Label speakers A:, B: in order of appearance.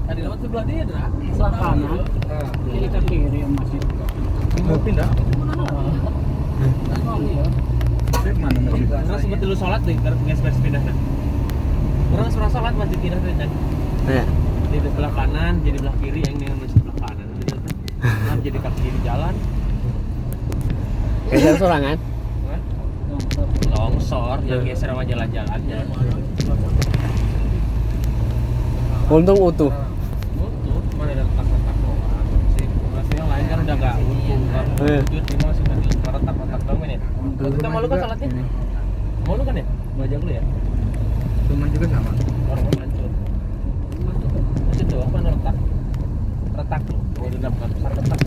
A: Tadi lewat sebelah dia, Dra.
B: Sebelah kanan. Kiri ke kiri yang masih.
C: Mau pindah? Mana masih?
A: Terus seperti lu sholat deh, karena punya space pindah nah. Orang surah sholat masih pindah tuh kan.
D: Iya.
A: Di sebelah kanan, jadi belah kiri yang dengan sebelah kanan. Nah, jadi kaki kiri jalan.
D: Geser sorangan.
A: Longsor, yang geser sama jalan-jalannya.
D: Untung utuh.
A: Utuh, cuma ada retak-retak doang. Masih yang lain kan udah nggak utuh, kan wujud ini masih ada retak-retak doang ini. Kita malu kan salatnya? Malu kan ya? Bajak lu ya?
C: Teman juga sama.
A: Orang hancur. Masih tuh apa retak? Retak tuh. Oh, udah bukan retak.